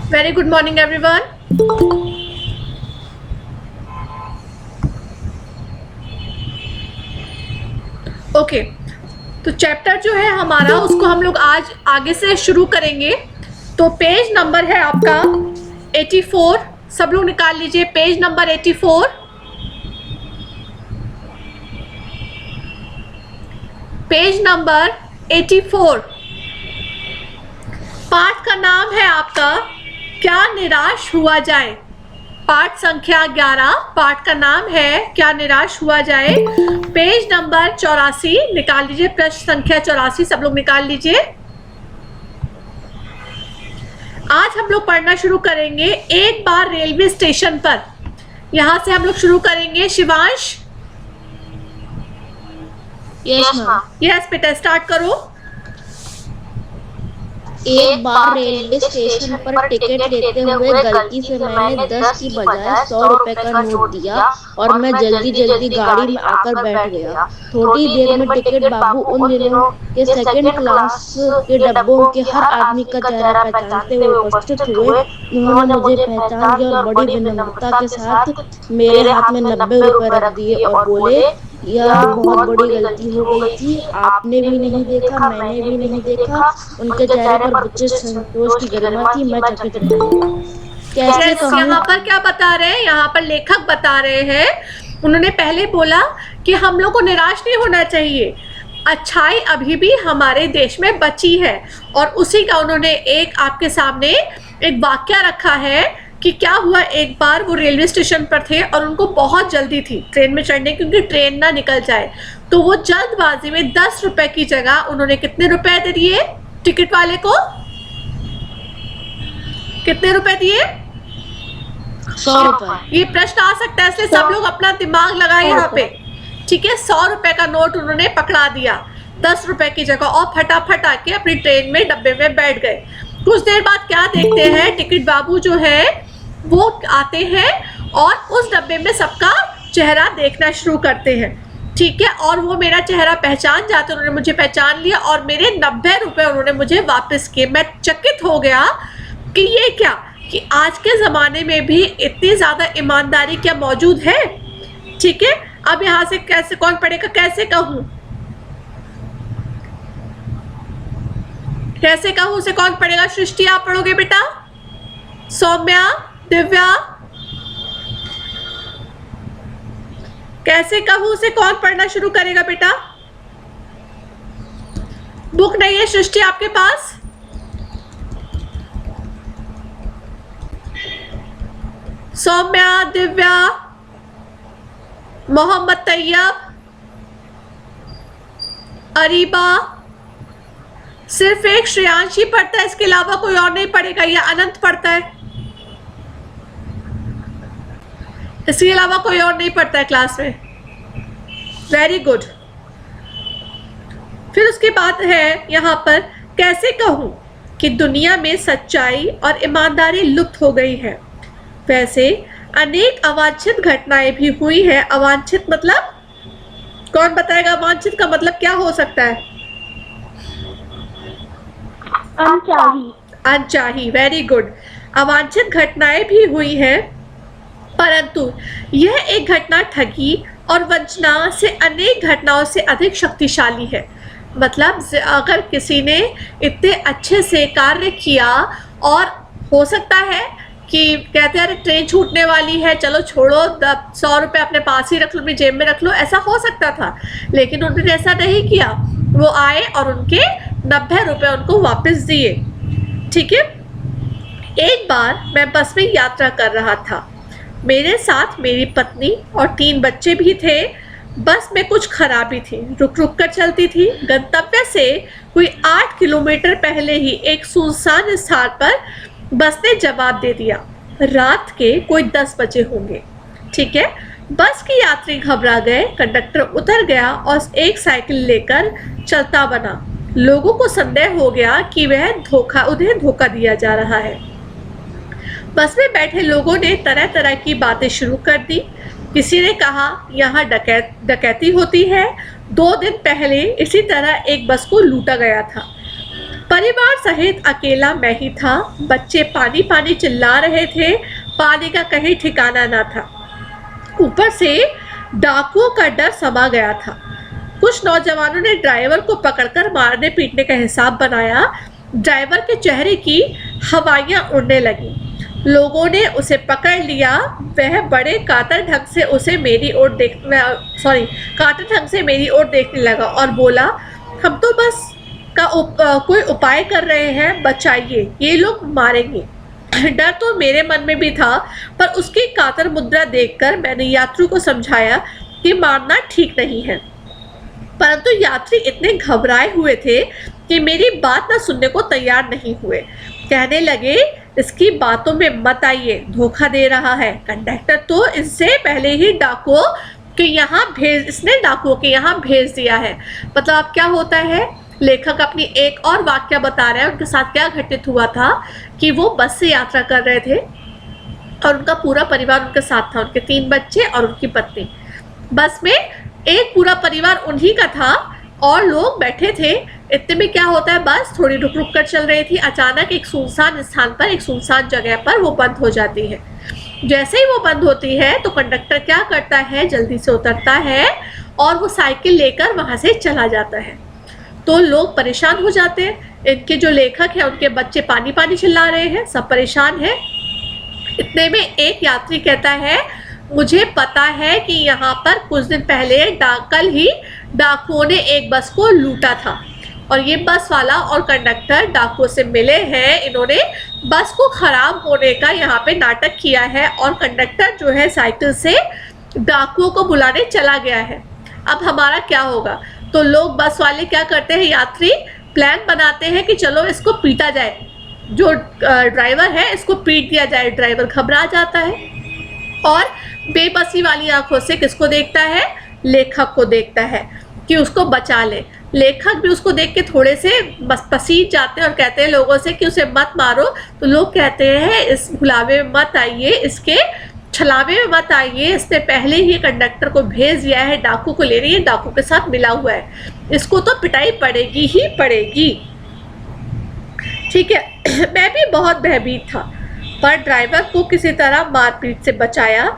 Very good morning everyone. Okay तो chapter जो है हमारा उसको हम लोग आज आगे से शुरू करेंगे। तो पेज नंबर है आपका 84, सब लोग निकाल लीजिए पेज नंबर 84। Page number 84। पाठ का नाम है आपका क्या निराश हुआ जाए। पाठ संख्या 11, पाठ का नाम है क्या निराश हुआ जाए। पेज नंबर 84 निकाल लीजिए, प्रश्न संख्या 84 सब लोग निकाल लीजिए। आज हम लोग पढ़ना शुरू करेंगे एक बार रेलवे स्टेशन पर। यहां से हम लोग शुरू करेंगे। शिवांश, यस बेटा स्टार्ट करो। एक बार रेलवे स्टेशन पर टिकट लेते हुए गलती से मैंने 10 की बजाय 100 रुपए का नोट दिया और मैं जल्दी जल्दी गाड़ी में आकर बैठ गया। थोड़ी देर में टिकट बाबू उन दिनों के सेकंड क्लास के डब्बों के हर आदमी का चेहरा पहचानते हुए उपस्थित हुए। उन्होंने मुझे पहचान लिया और बड़ी विनम्रता के साथ मेरे हाथ में 90 रुपए रख दिए और बोले, यह बहुत बड़ी गलती हो गई थी, आपने भी नहीं देखा, मैंने भी नहीं देखा। उनके चेहरे पर बच्चे संतोष की गरिमा थी। मैं चकित रह गया। कैसे कहूं? यहाँ पर क्या बता रहे हैं, यहाँ पर लेखक बता रहे हैं, उन्होंने पहले बोला कि हम लोग को निराश नहीं होना चाहिए, अच्छाई अभी भी हमारे देश में बची है। और उसी का उन्होंने एक आपके सामने एक वाक्य रखा है कि क्या हुआ। एक बार वो रेलवे स्टेशन पर थे और उनको बहुत जल्दी थी ट्रेन में चढ़ने, क्योंकि ट्रेन ना निकल जाए। तो वो जल्दबाजी में 10 रुपए की जगह उन्होंने कितने रुपए दे दिए टिकट वाले को? कितने रुपए दिए? 100 रुपए। ये प्रश्न आ सकता है, इसलिए सब लोग अपना दिमाग लगाए यहाँ पे। ठीक है, 100 रुपए का नोट उन्होंने पकड़ा दिया 10 रुपए की जगह और फटाफट आके अपनी ट्रेन में डब्बे में बैठ गए। कुछ देर बाद क्या देखते हैं, टिकट बाबू जो है वो आते हैं और उस डब्बे में सबका चेहरा देखना शुरू करते हैं। ठीक है, और वो मेरा चेहरा पहचान जाते, उन्होंने मुझे पहचान लिया और मेरे 90 रुपए उन्होंने मुझे वापस किए। मैं चकित हो गया कि ये क्या, कि आज के ज़माने में भी इतनी ज़्यादा ईमानदारी क्या मौजूद है। ठीक है, अब यहाँ से कैसे कौन पढ़ेगा, कैसे कहूँ, कैसे कहूँ उसे कौन पढ़ेगा? सृष्टि आप पढ़ोगे बेटा? सौम्या, दिव्या, कैसे कहूँ उसे कौन पढ़ना शुरू करेगा बेटा? बुक नहीं है सृष्टि आपके पास? सौम्या, दिव्या, मोहम्मद तैयब, अरीबा, सिर्फ एक श्रेयांश ही पढ़ता है, इसके अलावा कोई और नहीं पढ़ेगा। या अनंत पढ़ता है? इसके अलावा कोई और नहीं पढ़ता है क्लास में? Very good. फिर उसके बाद है यहाँ पर कैसे कहूँ कि दुनिया में सच्चाई और ईमानदारी लुप्त हो गई है। वैसे अनेक अवांछित घटनाएं भी हुई हैं। अवांछित मतलब कौन बताएगा? अवांछित का मतलब क्या हो सकता है? अनचाही। अनचाही, वेरी गुड। अवांछित घटनाएं भी हुई हैं, परंतु यह एक घटना ठगी और वंचना से अनेक घटनाओं से अधिक शक्तिशाली है। मतलब अगर किसी ने इतने अच्छे से कार्य किया और हो सकता है कि कहते हैं ट्रेन छूटने वाली है, चलो छोड़ो 100 रुपये अपने पास ही रख लो, अपनी जेब में रख लो, ऐसा हो सकता था। लेकिन उन्होंने ऐसा नहीं किया, वो आए और उनके 90 रुपये उनको वापस दिए। ठीक है, एक बार मैं बस में यात्रा कर रहा था, मेरे साथ मेरी पत्नी और 3 बच्चे भी थे। बस में कुछ खराबी थी, रुक रुक कर चलती थी। गंतव्य से कोई 8 किलोमीटर पहले ही एक सुनसान स्थान पर बस ने जवाब दे दिया। रात के कोई 10 बजे होंगे। ठीक है, बस के यात्री घबरा गए, कंडक्टर उतर गया और एक साइकिल लेकर चलता बना। लोगों को संदेह हो गया कि उन्हें धोखा दिया जा रहा है। बस में बैठे लोगों ने तरह तरह की बातें शुरू कर दी। किसी ने कहा यहाँ डकैती होती है, 2 दिन पहले इसी तरह एक बस को लूटा गया था। परिवार सहित अकेला मैं ही था। बच्चे पानी पानी चिल्ला रहे थे, पानी का कहीं ठिकाना ना था। ऊपर से डाकुओं का डर समा गया था। कुछ नौजवानों ने ड्राइवर को पकड़कर मारने पीटने का हिसाब बनाया। ड्राइवर के चेहरे की हवाइयां उड़ने लगी। लोगों ने उसे पकड़ लिया। वह बड़े कातर ढंग से मेरी ओर देखने लगा और बोला, हम तो बस कोई उपाय कर रहे हैं, बचाइए, ये लोग मारेंगे। डर तो मेरे मन में भी था, पर उसकी कातर मुद्रा देखकर मैंने यात्री को समझाया कि मारना ठीक नहीं है। परंतु यात्री इतने घबराए हुए थे कि मेरी बात न सुनने को तैयार नहीं हुए। कहने लगे, इसकी बातों में मत आइए, धोखा दे रहा है। कंडक्टर तो इससे पहले ही डाकुओं के यहाँ भेज दिया है। मतलब अब क्या होता है, लेखक अपनी एक और वाक्य बता रहे हैं उनके साथ क्या घटित हुआ था कि वो बस से यात्रा कर रहे थे और उनका पूरा परिवार उनके साथ था, उनके 3 बच्चे और उनकी पत्नी। बस में एक पूरा परिवार उन्हीं का था और लोग बैठे थे। इतने में क्या होता है, बस थोड़ी रुक रुक कर चल रही थी। अचानक एक सुनसान स्थान पर, एक सुनसान जगह पर वो बंद हो जाती है। जैसे ही वो बंद होती है तो कंडक्टर क्या करता है, जल्दी से उतरता है और वो साइकिल लेकर वहां से चला जाता है। तो लोग परेशान हो जाते हैं। इनके जो लेखक है उनके बच्चे पानी पानी चिल्ला रहे हैं, सब परेशान हैं। इतने में एक यात्री कहता है, मुझे पता है कि यहाँ पर कुछ दिन पहले कल ही डाकुओं ने एक बस को लूटा था और ये बस वाला और कंडक्टर डाकुओं से मिले हैं। इन्होंने बस को खराब होने का यहाँ पे नाटक किया है और कंडक्टर जो है साइकिल से डाकुओं को बुलाने चला गया है। अब हमारा क्या होगा? तो लोग, बस वाले क्या करते हैं, यात्री प्लान बनाते हैं कि चलो इसको पीटा जाए, जो ड्राइवर है इसको पीट दिया जाए। ड्राइवर घबरा जाता है और बेबसी वाली आंखों से किसको देखता है, लेखक को देखता है कि उसको बचा ले। लेखक भी उसको देख के थोड़े से पसीज जाते हैं और कहते हैं लोगों से कि उसे मत मारो। तो लोग कहते हैं, इस भुलावे में मत आइए, इसके छलावे में मत आइए, इसने पहले ही कंडक्टर को भेज दिया है, डाकू को ले रही है, डाकू के साथ मिला हुआ है, इसको तो पिटाई पड़ेगी ही पड़ेगी। ठीक है, मैं भी बहुत भयभीत था, पर ड्राइवर को किसी तरह मारपीट से बचाया।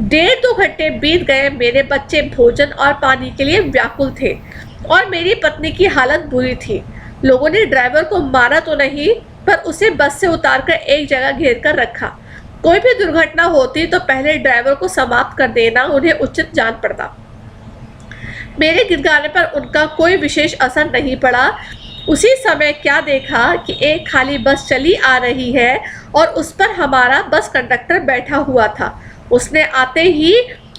1.5-2 घंटे बीत गए। मेरे बच्चे भोजन और पानी के लिए व्याकुल थे और मेरी पत्नी की हालत बुरी थी। लोगों ने ड्राइवर को मारा तो नहीं, पर उसे बस से उतारकर एक जगह घेर कर रखा। कोई भी दुर्घटना होती तो पहले ड्राइवर को समाप्त कर देना उन्हें उचित जान पड़ता। मेरे गिड़गिड़ाने पर उनका कोई विशेष असर नहीं पड़ा। उसी समय क्या देखा कि एक खाली बस चली आ रही है और उस पर हमारा बस कंडक्टर बैठा हुआ था। उसने आते ही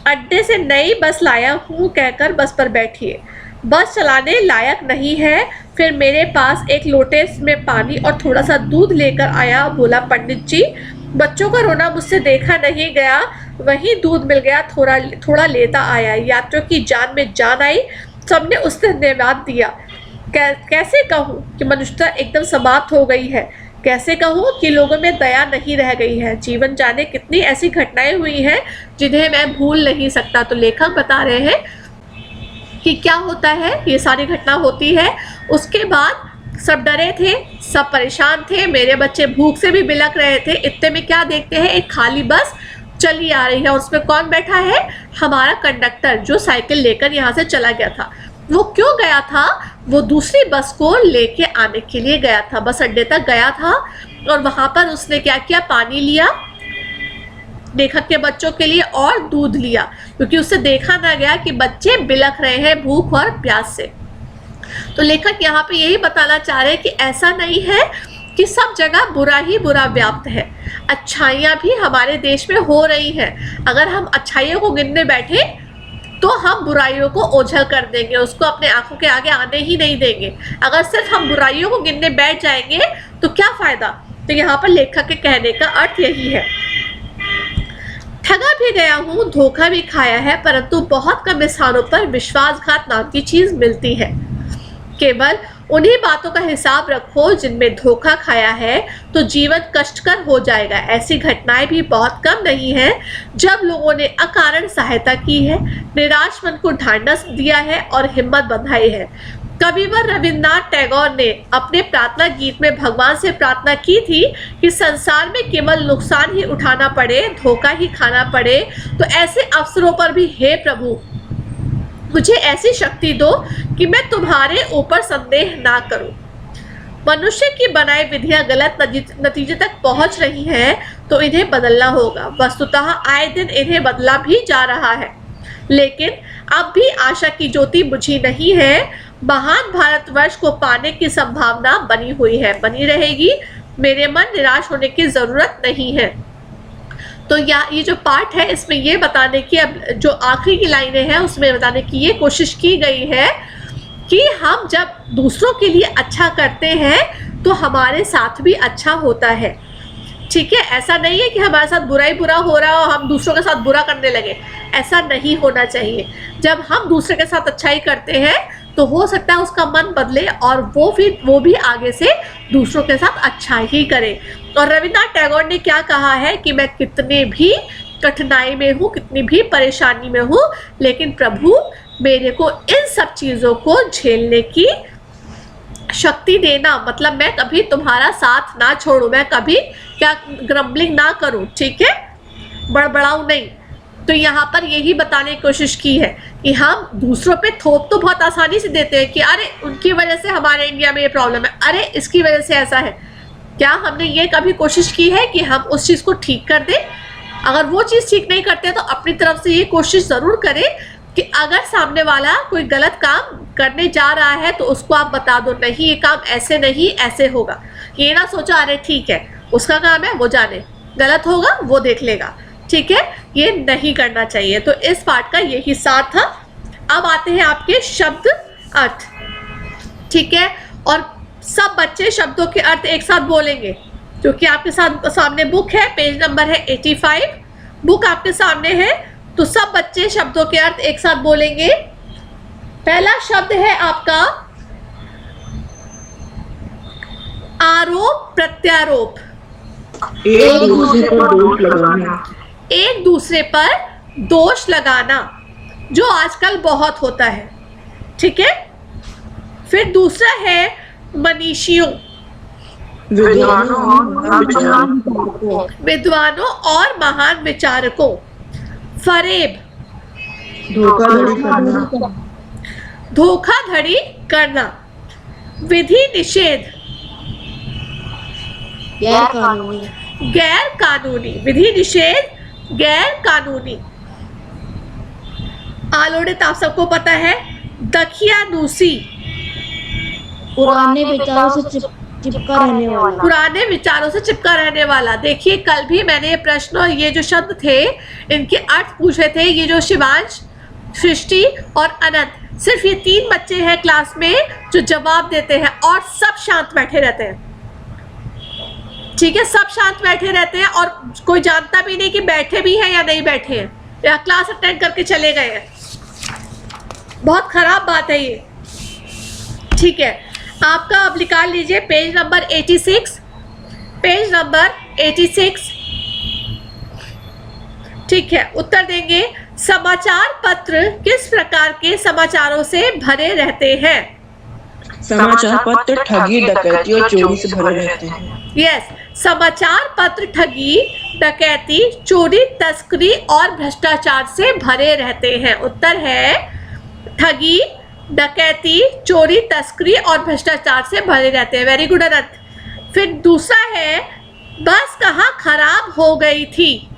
अड्डे से नई बस लाया हूँ कहकर बस पर बैठिए, बस चलाने लायक नहीं है। फिर मेरे पास एक लोटे में पानी और थोड़ा सा दूध लेकर आया। बोला, पंडित जी, बच्चों का रोना मुझसे देखा नहीं गया, वहीं दूध मिल गया, थोड़ा लेता आया। यात्रियों की जान में जान आई, सबने उससे धन्यवाद दिया। कैसे कहूँ कि मनुष्यता एकदम समाप्त हो गई है, कैसे कहूँ कि लोगों में दया नहीं रह गई है। जीवन जाने कितनी ऐसी घटनाएं हुई हैं जिन्हें मैं भूल नहीं सकता। तो लेखक बता रहे हैं कि क्या होता है, ये सारी घटना होती है। उसके बाद सब डरे थे, सब परेशान थे, मेरे बच्चे भूख से भी बिलक रहे थे। इतने में क्या देखते हैं, एक खाली बस चली आ रही है। उसमें कौन बैठा है, हमारा कंडक्टर, जो साइकिल लेकर यहाँ से चला गया था। वो क्यों गया था, वो दूसरी बस को लेके आने के लिए गया था। बस अड्डे तक गया था और वहां पर उसने क्या किया, पानी लिया लेखक के बच्चों के लिए और दूध लिया, क्योंकि उससे देखा ना गया कि बच्चे बिलख रहे हैं भूख और प्यास से। तो लेखक यहाँ पे यही बताना चाह रहे हैं कि ऐसा नहीं है कि सब जगह बुरा ही बुरा व्याप्त है, अच्छाइयाँ भी हमारे देश में हो रही हैं। अगर हम अच्छाइयों को गिनने बैठे तो हम बुराइयों को ओझल कर देंगे, उसको अपने आंखों के आगे आने ही नहीं देंगे। अगर सिर्फ हम बुराइयों को गिनने बैठ जाएंगे तो क्या फायदा। तो यहाँ पर लेखक के कहने का अर्थ यही है, ठगा भी गया हूँ, धोखा भी खाया है, परंतु बहुत कम स्थानों पर विश्वासघात नाम की चीज मिलती है। केवल उन्हीं बातों का हिसाब रखो जिनमें धोखा खाया है, तो जीवन कष्टकर हो जाएगा। ऐसी घटनाएं भी बहुत कम नहीं है जब लोगों ने अकारण सहायता की है, निराश मन को ढांढस दिया है और हिम्मत बंधाई है। कविवर रविन्द्रनाथ टैगोर ने अपने प्रार्थना गीत में भगवान से प्रार्थना की थी कि संसार में केवल नुकसान ही उठाना पड़े, धोखा ही खाना पड़े, तो ऐसे अवसरों पर भी हे प्रभु मुझे ऐसी शक्ति दो कि मैं तुम्हारे ऊपर संदेह ना करूं। मनुष्य की बनाई विधियां गलत नतीजे तक पहुंच रही हैं, तो इन्हें बदलना होगा। वस्तुतः आए दिन इन्हें बदला भी जा रहा है, लेकिन अब भी आशा की ज्योति बुझी नहीं है। महान भारतवर्ष को पाने की संभावना बनी हुई है, बनी रहेगी। मेरे मन निराश होने की जरूरत नहीं है। तो ये जो पार्ट है इसमें ये बताने की, अब जो आखिरी की लाइनें हैं उसमें बताने की ये कोशिश की गई है कि हम जब दूसरों के लिए अच्छा करते हैं तो हमारे साथ भी अच्छा होता है। ठीक है, ऐसा नहीं है कि हमारे साथ बुरा ही बुरा हो रहा है और हम दूसरों के साथ बुरा करने लगे, ऐसा नहीं होना चाहिए। जब हम दूसरे के साथ अच्छाई करते हैं तो हो सकता है उसका मन बदले और वो भी आगे से दूसरों के साथ अच्छा ही करे। और रविन्द्रनाथ टैगोर ने क्या कहा है कि मैं कितने भी कठिनाई में हूँ, कितनी भी परेशानी में हूँ, लेकिन प्रभु मेरे को इन सब चीज़ों को झेलने की शक्ति देना, मतलब मैं कभी तुम्हारा साथ ना छोड़ूं, मैं कभी क्या ग्रम्बलिंग ना करूं, ठीक है, बड़बड़ाऊं नहीं। तो यहाँ पर यही बताने की कोशिश की है कि हम दूसरों पे थोप तो बहुत आसानी से देते हैं कि अरे उनकी वजह से हमारे इंडिया में ये प्रॉब्लम है, अरे इसकी वजह से ऐसा है। क्या हमने ये कभी कोशिश की है कि हम उस चीज़ को ठीक कर दें? अगर वो चीज़ ठीक नहीं करते तो अपनी तरफ से ये कोशिश ज़रूर करें कि अगर सामने वाला कोई गलत काम करने जा रहा है तो उसको आप बता दो, नहीं ये काम ऐसे नहीं ऐसे होगा। ये ना सोचो अरे ठीक है उसका काम है वो जाने, गलत होगा वो देख लेगा, ठीक है, ये नहीं करना चाहिए। तो इस पार्ट का यही सार था। अब आते हैं आपके शब्द अर्थ, ठीक है, और सब बच्चे शब्दों के अर्थ एक साथ बोलेंगे क्योंकि आपके सामने बुक है, पेज नंबर है 85, बुक आपके सामने है। तो सब बच्चे शब्दों के अर्थ एक साथ बोलेंगे। पहला शब्द है आपका आरोप प्रत्यारोप। एक दूसरे पर दोष लगाना। एक दूसरे पर दोष लगाना जो आजकल बहुत होता है, ठीक है। फिर दूसरा है मनीषियों, विद्वानों और महान विचारकों। फरेब, धोखाधड़ी करना। विधि निषेध, गैर कानूनी, विधि निषेध गैर कानूनी। आलोड़ित आप सबको पता है। दखियानूसी, पुराने विचारों से चिपका रहने वाला। पुराने विचारों से चिपका रहने वाला। देखिए कल भी मैंने ये प्रश्न और ये जो शब्द थे इनके अर्थ पूछे थे। ये जो शिवांश, सृष्टि और अनंत, सिर्फ ये 3 बच्चे हैं क्लास में जो जवाब देते हैं और सब शांत बैठे रहते हैं, ठीक है, सब शांत बैठे रहते हैं और कोई जानता भी नहीं कि बैठे भी हैं या नहीं बैठे हैं या क्लास अटेंड करके चले गए हैं। बहुत खराब बात है ये, ठीक है। आपका अब निकाल लीजिए पेज नंबर 86, पेज नंबर 86, ठीक है। उत्तर देंगे समाचार पत्र किस प्रकार के समाचारों से भरे रहते हैं? समाचार पत्र ठगी, डकैती और चोरी से भरे रहते हैं। यस, समाचार पत्र ठगी, डकैती, चोरी, तस्करी और भ्रष्टाचार से भरे रहते हैं। उत्तर है ठगी, डकैती, चोरी, तस्करी और भ्रष्टाचार से भरे रहते हैं। वेरी गुड अनंत। फिर दूसरा है बस कहाँ खराब हो गई थी?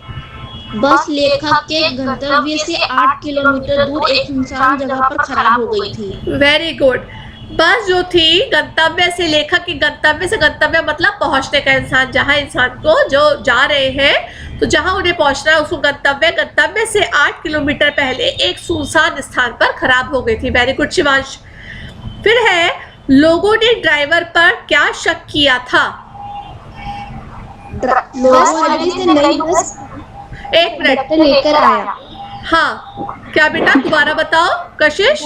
बस लेखक के गंतव्य से 8 किलोमीटर दूर एक सुनसान जगह पर खराब हो गई थी। Very good. बस जो थी गंतव्य से, लेखक के गंतव्य से, गंतव्य मतलब पहुंचने का इंसान, जहां इंसान को जो जा रहे हैं तो जहां उन्हें पहुंचना है उसको गंतव्य से 8 किलोमीटर पहले एक सुनसान स्थान पर खराब हो गई थी। Very good Shivansh. फिर है लोगों ने ड्राइवर पर क्या शक किया था? एक मिनट लेकर आया। हाँ क्या बेटा, दोबारा बताओ कशिश।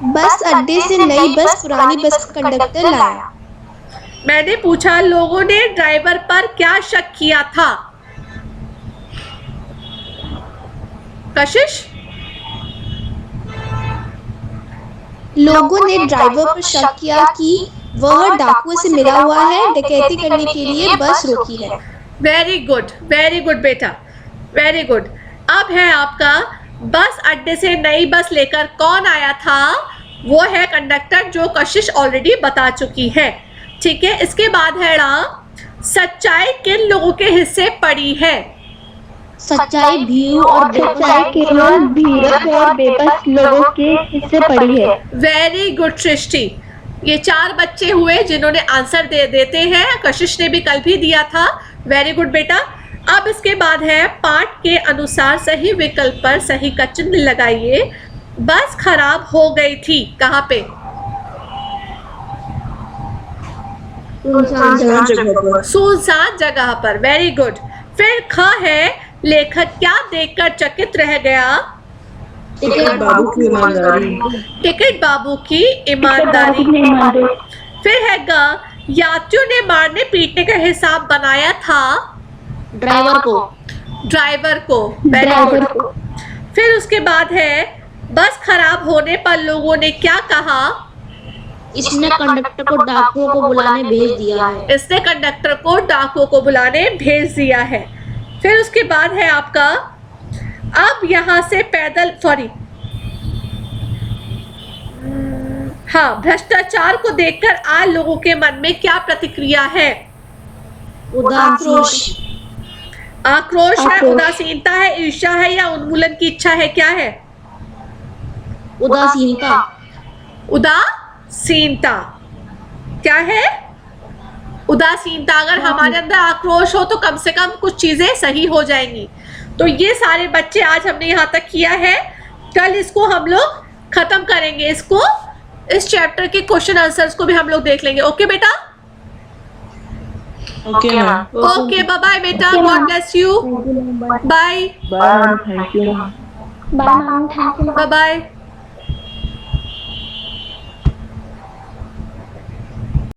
बस अड्डे से नई बस पुरानी बस का कंडक्टर लाया। मैंने पूछा लोगों ने ड्राइवर पर क्या शक किया था? कशिश लोगों ने ड्राइवर पर शक किया कि वह डाकुओं से मिला हुआ है, डकैती करने के लिए बस रोकी है। वेरी गुड बेटा, वेरी गुड। अब है आपका बस अड्डे से नई बस लेकर कौन आया था? वो है कंडक्टर, जो कशिश ऑलरेडी बता चुकी है। ठीक है, इसके बाद है सच्चाई किन लोगों के हिस्से पड़ी है? सच्चाई भीरू और बेबस लोगों के हिस्से पड़ी है। वेरी गुड सृष्टि। ये 4 बच्चे हुए जिन्होंने आंसर देते हैं। कशिश ने भी कल भी दिया था। वेरी गुड बेटा। अब इसके बाद है पाठ के अनुसार सही विकल्प पर सही का चिन्ह लगाइए। बस खराब हो गई थी, कहाँ पे? सुनसान जगह पर। Very good. फिर ख है लेखक क्या देखकर चकित रह गया? टिकट बाबू की ईमानदारी। टिकट बाबू की ईमानदारी। फिर है ग यात्रियों ने मारने पीटने का हिसाब बनाया था ड्राइवर को। Very good. फिर उसके बाद है बस खराब होने पर लोगों ने क्या कहा? इसने कंडक्टर को डाकुओं को बुलाने भेज दिया है। इसने कंडक्टर को डाकुओं को बुलाने भेज दिया है। फिर उसके बाद है आपका अब यहाँ से पैदल भ्रष्टाचार को देखकर आज लोगों के मन में क्या प्रतिक्रिया है? आक्रोश है, उदासीनता है, ईर्ष्या है या उन्मूलन की इच्छा है? क्या है? उदासीनता। क्या है? उदासीनता। अगर हमारे अंदर आक्रोश हो तो कम से कम कुछ चीजें सही हो जाएंगी। तो ये सारे बच्चे आज हमने यहाँ तक किया है। कल इसको हम लोग खत्म करेंगे। इस चैप्टर के क्वेश्चन आंसर्स को भी हम लोग देख लेंगे। ओके बेटा? Okay ma'am. Okay, bye bye बेटा। God bless you. Bye bye ma'am, thank you. Bye ma'am, thank you. Bye bye.